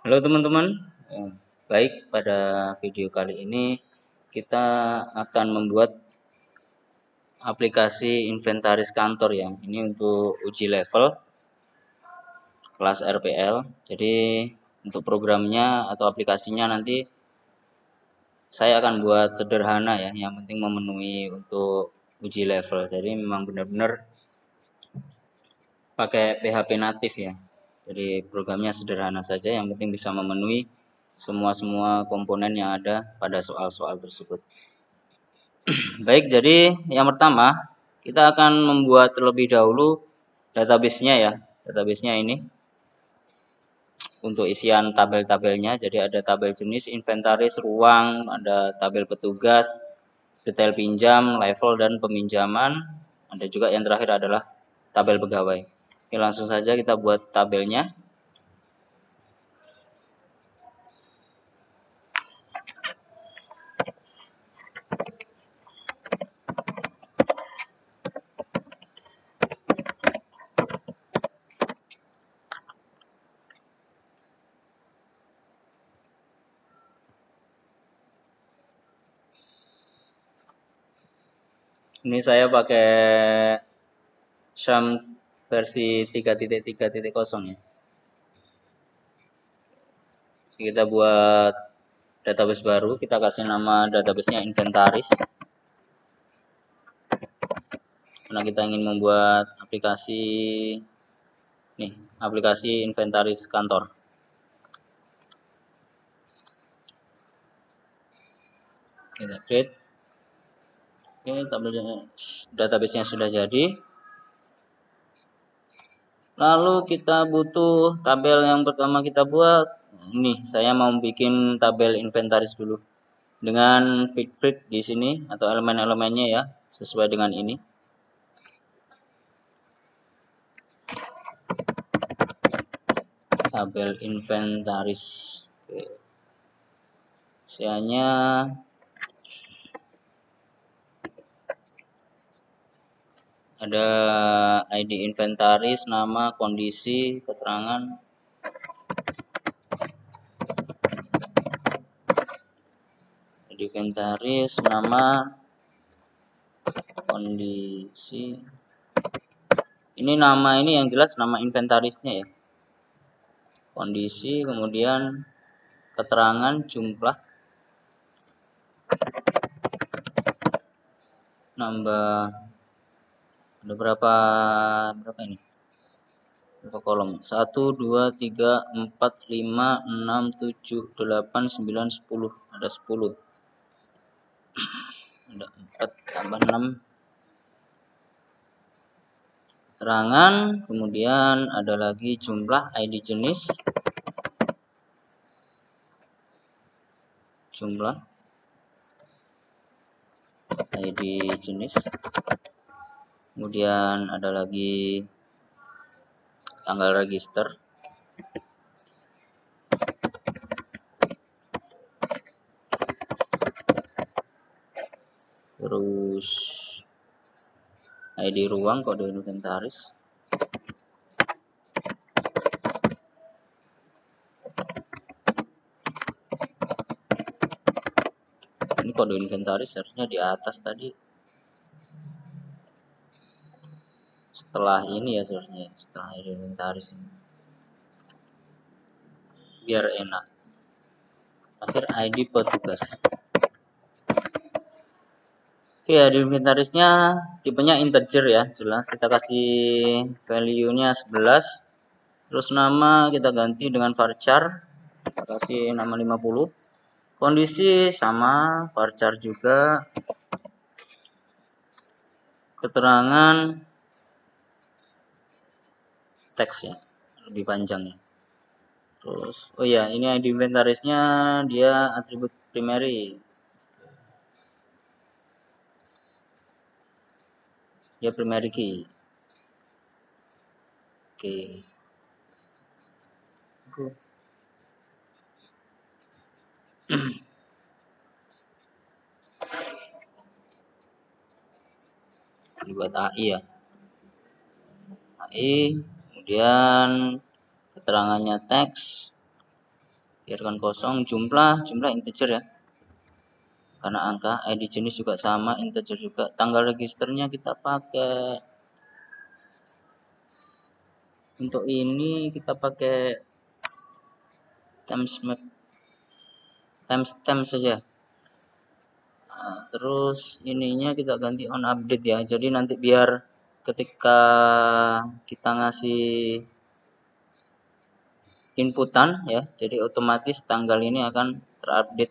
Halo teman-teman. Baik, pada video kali ini kita akan membuat aplikasi inventaris kantor ya. Ini untuk uji level kelas RPL. Jadi untuk programnya atau aplikasinya nanti saya akan buat sederhana ya. Yang penting memenuhi untuk uji level. Jadi memang benar-benar pakai PHP natif ya. Jadi programnya sederhana saja, yang penting bisa memenuhi semua komponen yang ada pada soal-soal tersebut. Baik, jadi yang pertama kita akan membuat terlebih dahulu database-nya ya. Database-nya ini untuk isian tabel-tabelnya. Jadi ada tabel jenis, inventaris, ruang, ada tabel petugas, detail pinjam, level dan peminjaman. Ada juga yang terakhir adalah tabel pegawai. Oke, langsung saja kita buat tabelnya. Ini saya pakai SHAM versi 3.3.0 ya. Kita buat database baru, kita kasih nama database-nya inventaris. Karena kita ingin membuat aplikasi aplikasi inventaris kantor. Kita create. Oke, database-nya sudah jadi. Lalu kita butuh tabel yang pertama kita buat. Ini saya mau bikin tabel inventaris dulu dengan fig di sini atau elemen-elemennya ya, sesuai dengan ini. Tabel inventaris. Oke. Isiannya ada ID inventaris, nama, kondisi, keterangan. ID inventaris, nama, kondisi. Ini nama ini yang jelas nama inventarisnya ya. Kondisi, kemudian keterangan, jumlah, nambah, ada berapa ini? Berapa kolom? 1, 2, 3, 4, 5, 6, 7, 8, 9, 10. Ada 10. Ada 4 tambah 6. Keterangan, kemudian ada lagi jumlah, ID jenis. Jumlah ID jenis. Kemudian ada lagi tanggal register. Terus ID ruang, kode inventaris. Ini kode inventaris harusnya di atas tadi. Setelah ini ya seharusnya, setelah ID inventaris ini. Biar enak. Akhir ID petugas. Oke, ID inventarisnya tipenya integer ya, jelas. Kita kasih value-nya 11. Terus nama kita ganti dengan varchar. Kita kasih nama 50. Kondisi sama, varchar juga. Keterangan teks ya, lebih panjang ya. Terus, oh ya, ini ID inventarisnya dia atribut primary. Dia primary key. Oke. Dibuat AI ya. AI, kemudian keterangannya teks. biarkan kosong. Jumlah integer ya, karena angka. ID jenis juga sama, integer juga. Tanggal registernya kita pakai, untuk ini kita pakai timestamp saja. Nah, terus ininya kita ganti on update ya, jadi nanti biar ketika kita ngasih inputan ya, jadi otomatis tanggal ini akan terupdate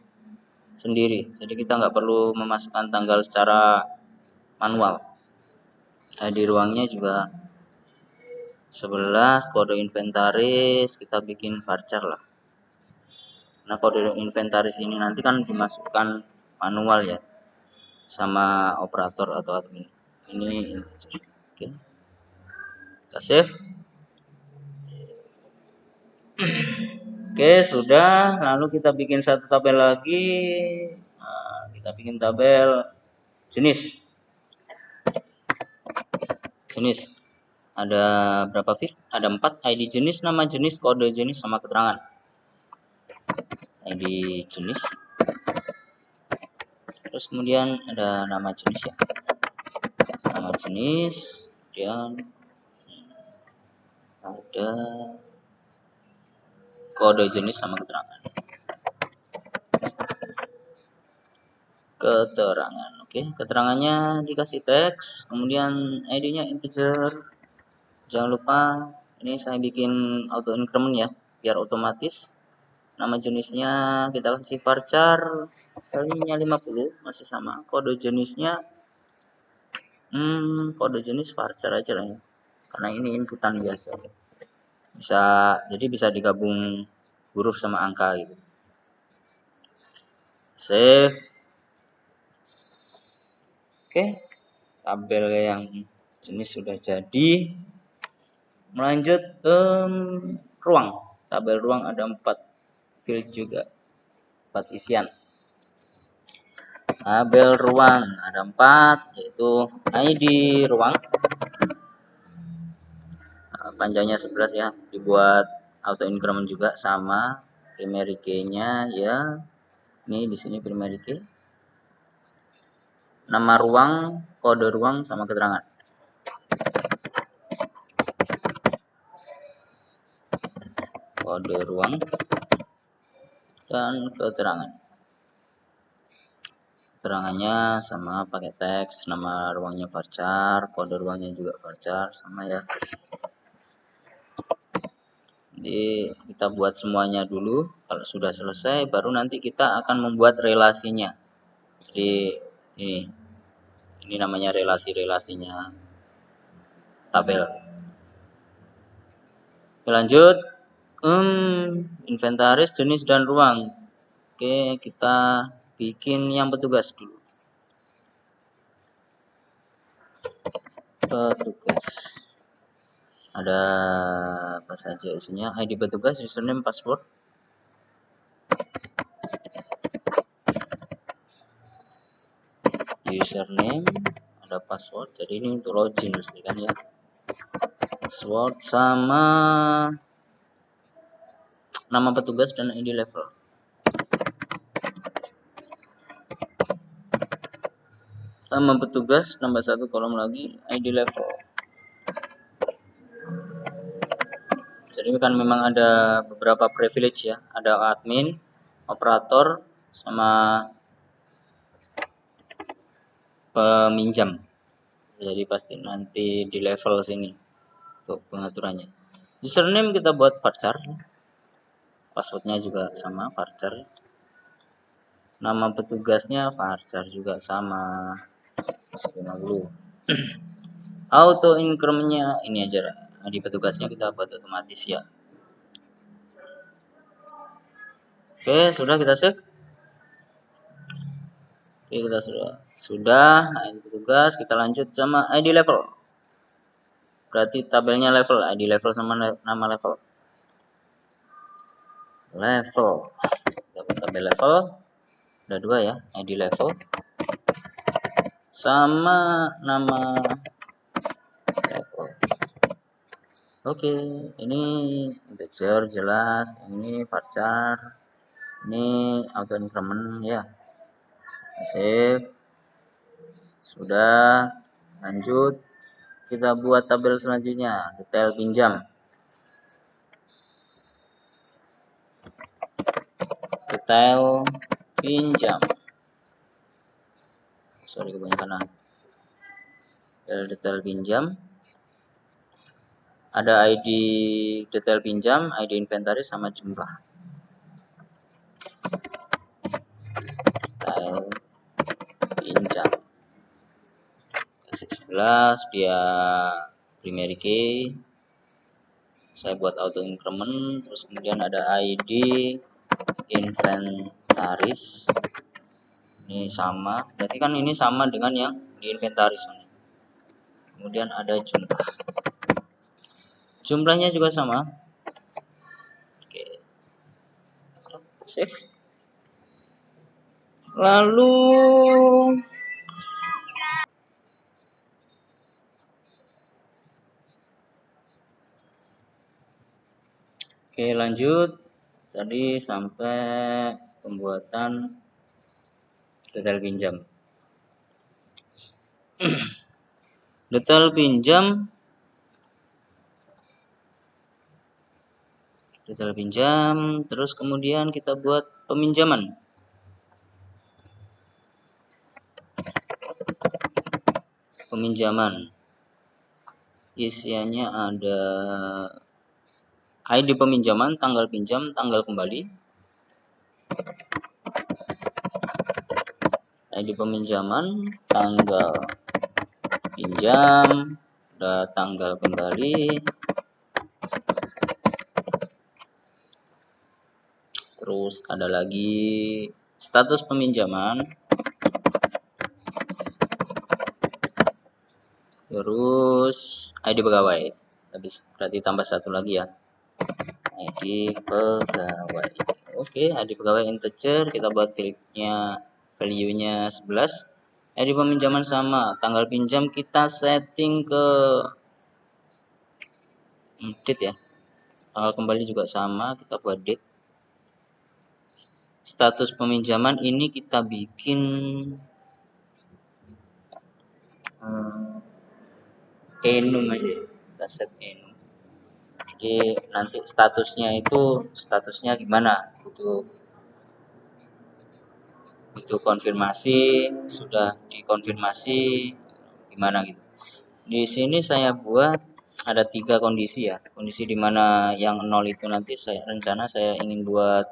sendiri, jadi kita nggak perlu memasukkan tanggal secara manual. ID ruangnya juga 11, kode inventaris kita bikin varchar lah. Nah, kode inventaris ini nanti kan dimasukkan manual ya, sama operator atau admin. Ini integer. Oke. Kita save. Oke, sudah. Lalu kita bikin satu tabel lagi. Nah, kita bikin tabel jenis. Ada berapa field? Ada 4. ID jenis, nama jenis, kode jenis, sama keterangan. ID jenis. Terus kemudian ada nama jenis ya. Nama jenis. Kemudian ada kode jenis sama keterangan. Oke, keterangannya dikasih teks, kemudian ID-nya integer. Jangan lupa ini saya bikin auto increment ya, biar otomatis. Nama jenisnya kita kasih varchar, value-nya 50 masih sama. Kode jenisnya kode jenis varchar aja lah ya, karena ini inputan biasa. Jadi bisa digabung huruf sama angka gitu. Save. Oke, tabel yang jenis sudah jadi. Melanjut ruang. Tabel ruang ada 4 field juga, 4 isian. Tabel ruang ada 4, yaitu ID ruang. Panjangnya 11 ya, dibuat auto increment juga sama. Primary key-nya ya. Ini di sini primary key. Nama ruang, kode ruang, sama keterangan. Kode ruang dan keterangan. Keterangannya sama pakai teks, nama ruangnya varchar, kode ruangnya juga varchar, sama ya. Jadi kita buat semuanya dulu. Kalau sudah selesai, baru nanti kita akan membuat relasinya. Jadi ini namanya relasi-relasinya tabel. Lanjut, inventaris, jenis, dan ruang. Oke, kita bikin yang petugas dulu. Petugas. Ada apa saja isinya? ID petugas, username, password. Username, ada password. Jadi ini untuk login mesti kan ya. Password sama nama petugas dan ID level. Nama petugas nambah 1 kolom lagi, ID level. Jadi kan memang ada beberapa privilege ya, ada admin, operator, sama peminjam. Jadi pasti nanti di level sini untuk pengaturannya. Username kita buat varchar, passwordnya juga sama varchar. Nama petugasnya varchar juga sama 50. Auto increment-nya ini aja, di petugasnya kita buat otomatis ya. Oke, sudah kita save. Oke, kita sudah ID petugas. Kita lanjut sama ID level. Berarti tabelnya level, ID level sama nama level. Kita buat tabel level. Ada 2 ya, ID level sama nama level. Oke, ini integer jelas, ini varchar. Ini auto increment ya. Save. Sudah. Lanjut. Kita buat tabel selanjutnya, detail pinjam. Detail pinjam. Sorry kebanyakan. Detail pinjam. Ada ID detail pinjam, ID inventaris sama jumlah. Detail pinjam. Kasih 11 dia primary key. Saya buat auto increment, terus kemudian ada ID inventaris. Ini sama, berarti kan ini sama dengan yang di inventaris ini. Kemudian ada jumlah. Jumlahnya juga sama. Oke. Save. Lalu oke, lanjut. Tadi sampai pembuatan detail pinjam. Detail pinjam. Detail pinjam, terus kemudian kita buat peminjaman. Peminjaman. Isiannya ada ID peminjaman, tanggal pinjam, tanggal kembali. ID peminjaman, tanggal pinjam, ada tanggal kembali. Terus ada lagi status peminjaman. Terus ID pegawai. Tadi berarti tambah satu lagi ya. ID pegawai. Oke, ID pegawai integer, kita buat value-nya 11. ID peminjaman sama, tanggal pinjam kita setting ke date ya. Tanggal kembali juga sama, kita buat date. Status peminjaman ini kita bikin enum aja, kita set enum. Jadi nanti statusnya gimana? Butuh konfirmasi, sudah dikonfirmasi gimana gitu. Di sini saya buat ada 3 kondisi ya. Kondisi dimana yang 0 itu nanti saya ingin buat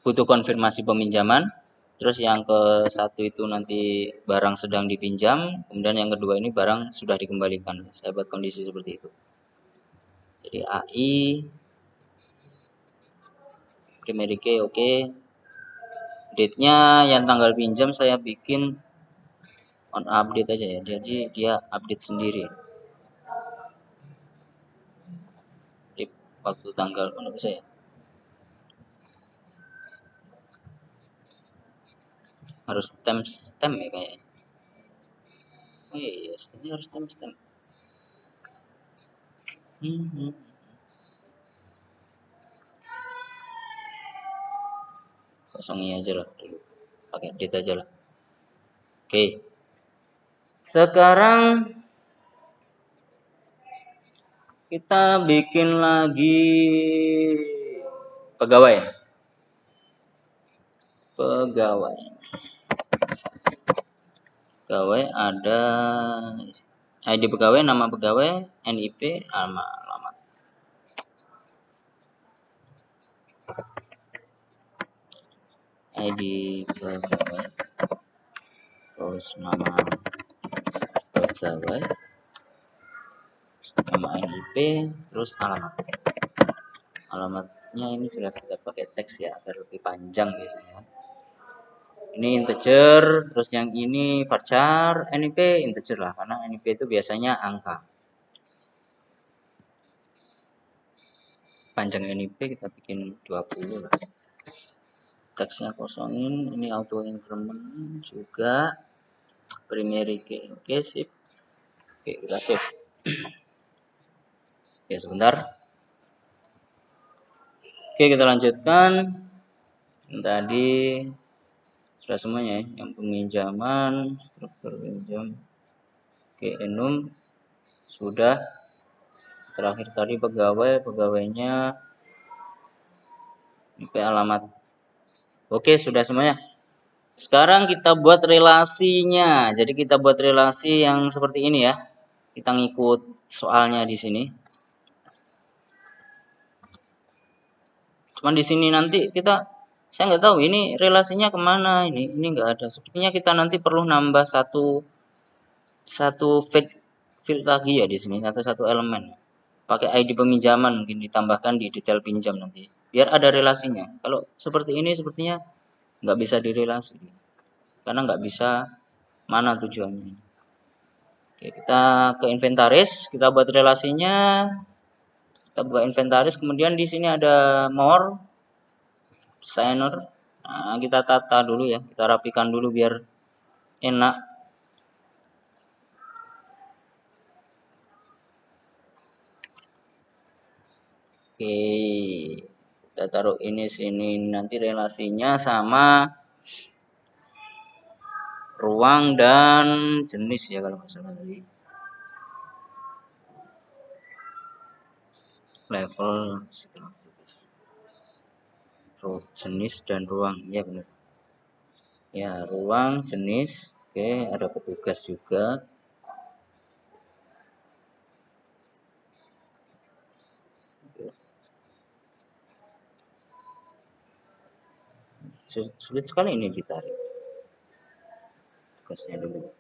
butuh konfirmasi peminjaman. Terus yang ke-1 itu nanti barang sedang dipinjam, kemudian yang kedua ini barang sudah dikembalikan. Saya buat kondisi seperti itu. Jadi AI primary key oke. Date-nya yang tanggal pinjam saya bikin on update aja ya. Jadi dia update sendiri. Di waktu tanggal mana bisa ya? Harus stem ya kayaknya. Oh iya, sebenarnya harus stem. Kosongin aja lah dulu. Pakai date aja lah. Oke. Sekarang kita bikin lagi pegawai. Pegawai ada ID pegawai, nama pegawai, NIP, alamat. ID pegawai. Terus nama pegawai. Nama NIP, terus alamat. Alamatnya ini jelas kita pakai teks ya, agar lebih panjang biasanya. Ini integer, terus yang ini varchar, NIP integer lah, karena NIP itu biasanya angka. Panjang NIP kita bikin 20 lah. Teksnya kosongin, ini auto increment juga. Primary key, oke sip. Oke kita save. Oke sebentar. Oke, kita lanjutkan. Tadi sudah semuanya ya, yang peminjaman, struktur pinjam, oke, enum sudah. Terakhir tadi pegawainya, IP alamat. Oke, sudah semuanya. Sekarang kita buat relasinya. Jadi kita buat relasi yang seperti ini ya. Kita ngikut soalnya di sini. Cuman di sini nanti saya nggak tahu ini relasinya kemana ini nggak ada. Sepertinya kita nanti perlu nambah satu field lagi ya di sini, satu elemen. Pakai ID peminjaman mungkin ditambahkan di detail pinjam nanti. Biar ada relasinya. Kalau seperti ini sepertinya nggak bisa direlasi. Karena nggak bisa mana tujuannya. Oke, kita ke inventaris, kita buat relasinya. Kita buka inventaris, kemudian di sini ada more designer. Nah, kita tata dulu ya, kita rapikan dulu biar enak. Oke, kita taruh ini sini, nanti relasinya sama ruang dan jenis ya kalau nggak salah tadi. Level setelah tugas. Jenis dan ruang, ya benar. Ya, ruang, jenis, oke, ada petugas juga. Sulit sekali ini ditarik. Tugasnya dulu.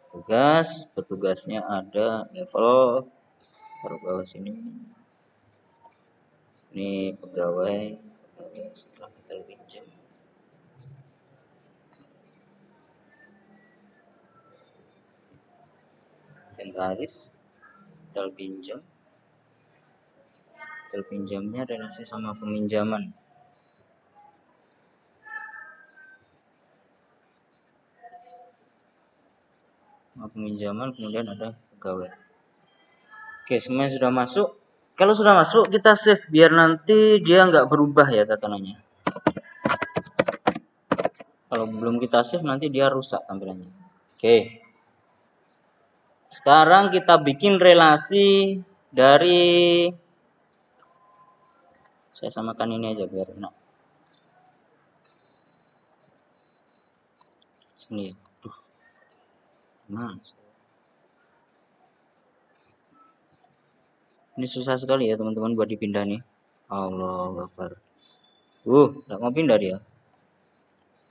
Petugasnya ada level, taruh bawah sini. Ini pegawai setelah kita pinjam. Inventaris, detail pinjam. Detail pinjamnya relasi sama peminjaman. Peminjaman, kemudian ada pegawai. Oke, semuanya sudah masuk. Kalau sudah masuk, kita save biar nanti dia nggak berubah ya tatanannya. Kalau belum kita save, nanti dia rusak tampilannya. Oke. Sekarang kita bikin relasi dari, saya samakan ini aja biar enak. Sini. Duh. Nah. Ini susah sekali ya teman-teman buat dipindah nih. Allahu Akbar. Nggak mau pindah dia.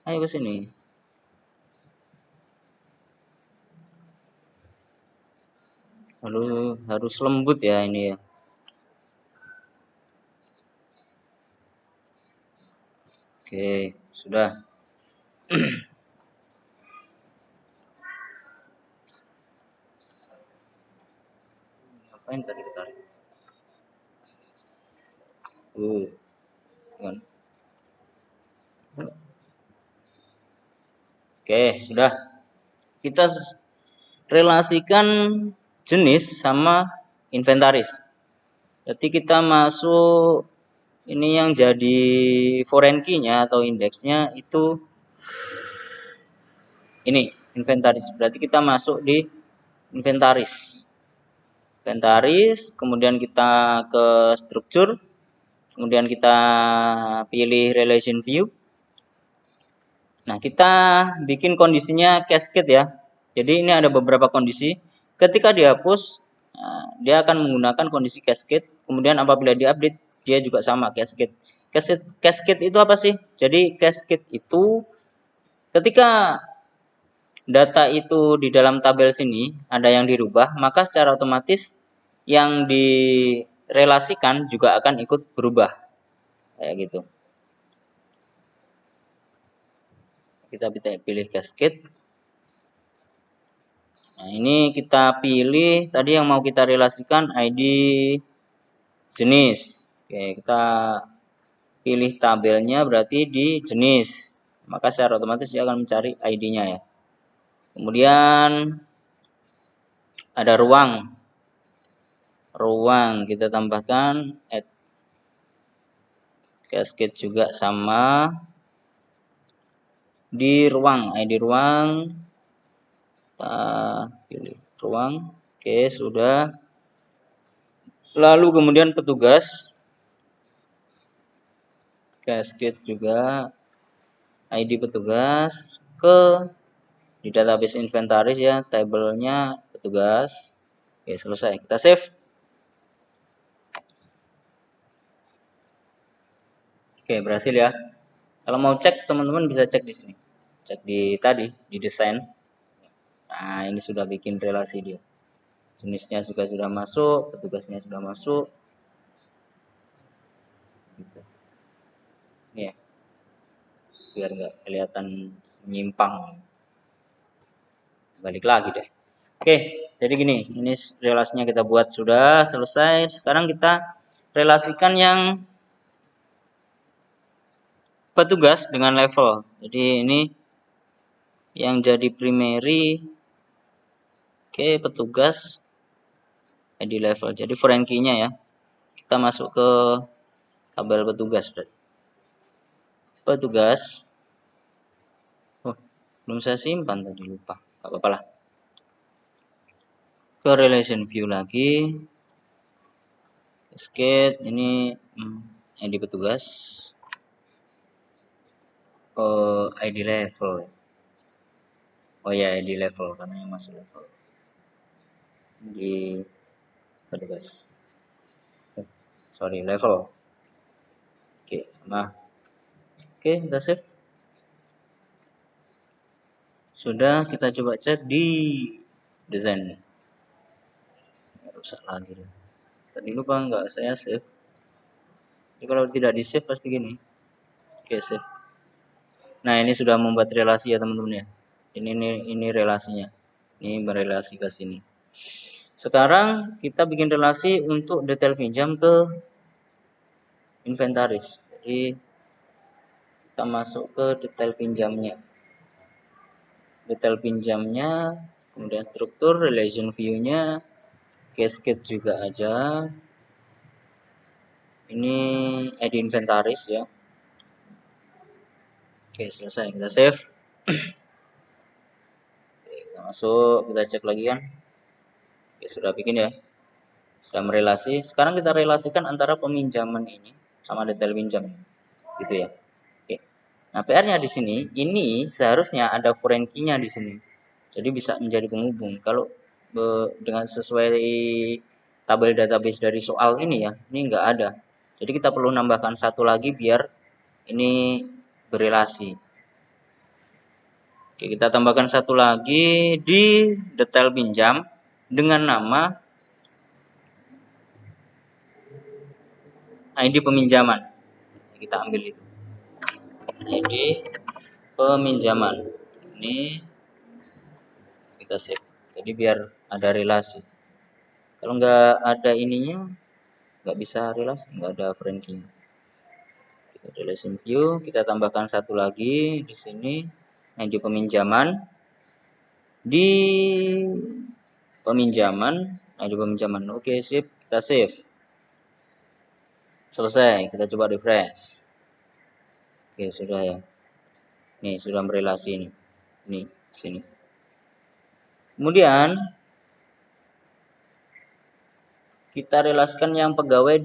Ayo ke sini. Harus lembut ya ini ya. Oke, sudah. Ngapain tadi ditarik? Kan. Oke, sudah. Kita relasikan jenis sama inventaris. Jadi kita masuk ini yang jadi foreign key-nya atau indeksnya itu ini inventaris. Berarti kita masuk di inventaris. Inventaris, kemudian kita ke struktur, kemudian kita pilih relation view. Nah, kita bikin kondisinya cascade ya. Jadi ini ada beberapa kondisi. Ketika dihapus, dia akan menggunakan kondisi cascade. Kemudian apabila diupdate, dia juga sama cascade. Cascade itu apa sih? Jadi cascade itu ketika data itu di dalam tabel sini ada yang dirubah, maka secara otomatis yang direlasikan juga akan ikut berubah. Kayak gitu. Kita pilih cascade. Nah, ini kita pilih tadi yang mau kita relasikan ID jenis. Oke, kita pilih tabelnya berarti di jenis. Maka secara otomatis dia akan mencari ID-nya ya. Kemudian ada ruang. Ruang kita tambahkan add Cascade juga sama. Di ruang, ID ruang, kita pilih ruang. Oke, sudah. Lalu kemudian petugas, Cascade juga, ID petugas ke di database inventaris ya, tabelnya petugas. Oke, selesai. Kita save. Oke, berhasil ya. Kalau mau cek, teman-teman bisa cek di sini. Cek di tadi, di desain. Nah, ini sudah bikin relasi dia. Jenisnya juga sudah masuk, petugasnya sudah masuk. Gitu. Ini ya. Biar nggak kelihatan menyimpang. Balik lagi deh. Oke, jadi gini, ini relasinya kita buat sudah selesai. Sekarang kita relasikan yang petugas dengan level. Jadi ini yang jadi primary. Oke, petugas ID level. Jadi foreign key-nya ya. Kita masuk ke tabel petugas berarti. Petugas. Oh, belum saya simpan tadi, lupa. Gak apa-apa lah. Ke relation view lagi. Cascade ini ID petugas. ID level. Oh ya, ID level karena yang masuk level. Di petugas. Sorry, level. Oke, sama. Oke, kita save. Sudah, kita coba cek di desain. Rusak lagi. Tadi lupa nggak saya save. Jadi kalau tidak di save pasti gini. Oke, save. Nah, ini sudah membuat relasi ya teman-teman ya. Ini relasinya. Ini berelasi ke sini. Sekarang kita bikin relasi untuk detail pinjam ke inventaris. Jadi kita masuk ke detail pinjamnya. Detail pinjamnya, kemudian struktur, relation view-nya, cascade juga aja. Ini ID inventaris ya. Oke, selesai. Kita save. Oke, kita masuk, kita cek lagi kan. Oke, sudah bikin ya. Sudah merelasi. Sekarang kita relasikan antara peminjaman ini sama detail pinjam. Gitu ya. Oke. Nah, PR-nya di sini, ini seharusnya ada foreign key-nya di sini. Jadi bisa menjadi penghubung. Kalau dengan sesuai tabel database dari soal ini ya, ini enggak ada. Jadi kita perlu nambahkan satu lagi biar ini berelasi. Oke, kita tambahkan satu lagi di detail pinjam dengan nama ID peminjaman. Kita ambil itu. ID peminjaman. Ini kita save. Jadi biar ada relasi. Kalau nggak ada ininya, nggak bisa relasi, nggak ada foreign key. Kita relation view, kita tambahkan satu lagi di sini, ID peminjaman. Di peminjaman, ID peminjaman. Oke, sip, kita save. Selesai, kita coba refresh. Oke, sudah ya. Nih, sudah berelasi ini. Nih, sini. Kemudian kita relasikan yang pegawai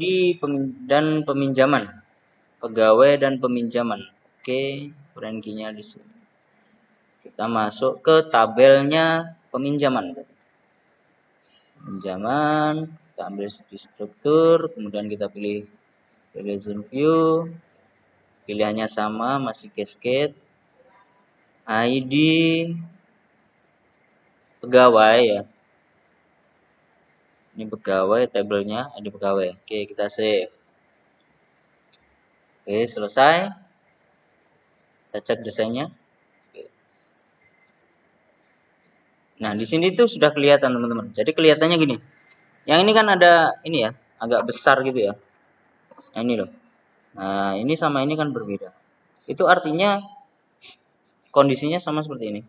dan peminjaman. Pegawai dan peminjaman. Oke, foreign key-nya di sini. Kita masuk ke tabelnya peminjaman. Peminjaman, kita ambil di struktur, kemudian kita pilih relation view. Pilihannya sama, masih cascade. ID pegawai ya. Ini pegawai, tabelnya ID pegawai. Oke, kita save. Oke, selesai. Kita cek desainnya. Oke. Nah, di sini tuh sudah kelihatan teman-teman. Jadi kelihatannya gini. Yang ini kan ada ini ya, agak besar gitu ya. Nah, ini loh. Nah, ini sama ini kan berbeda. Itu artinya kondisinya sama seperti ini.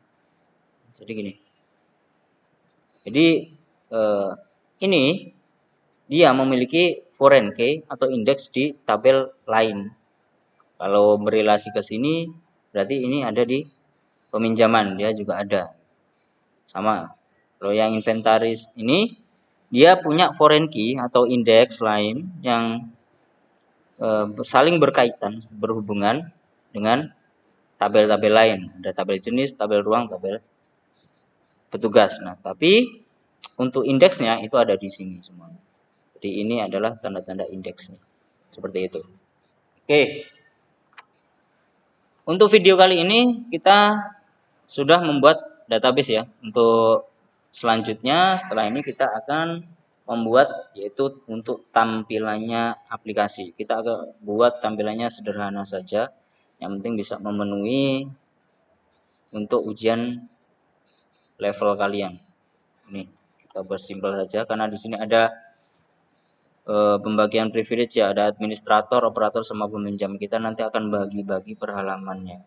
Jadi gini. Jadi ini dia memiliki foreign key atau indeks di tabel lain. Kalau berelasi ke sini, berarti ini ada di peminjaman, dia juga ada. Sama. Kalau yang inventaris ini, dia punya foreign key atau indeks lain yang saling berkaitan, berhubungan dengan tabel-tabel lain. Ada tabel jenis, tabel ruang, tabel petugas. Nah, tapi untuk indeksnya itu ada di sini semua. Jadi ini adalah tanda-tanda indeksnya. Seperti itu. Oke. Untuk video kali ini kita sudah membuat database ya. Untuk selanjutnya setelah ini kita akan membuat yaitu untuk tampilannya aplikasi. Kita akan buat tampilannya sederhana saja. Yang penting bisa memenuhi untuk ujian level kalian. Ini kita buat simpel saja karena di sini ada pembagian privilege ya, ada administrator, operator sama peminjam. Kita nanti akan bagi-bagi per halamannya.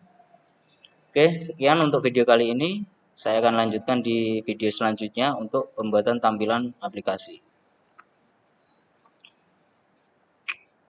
Oke, sekian untuk video kali ini. Saya akan lanjutkan di video selanjutnya untuk pembuatan tampilan aplikasi.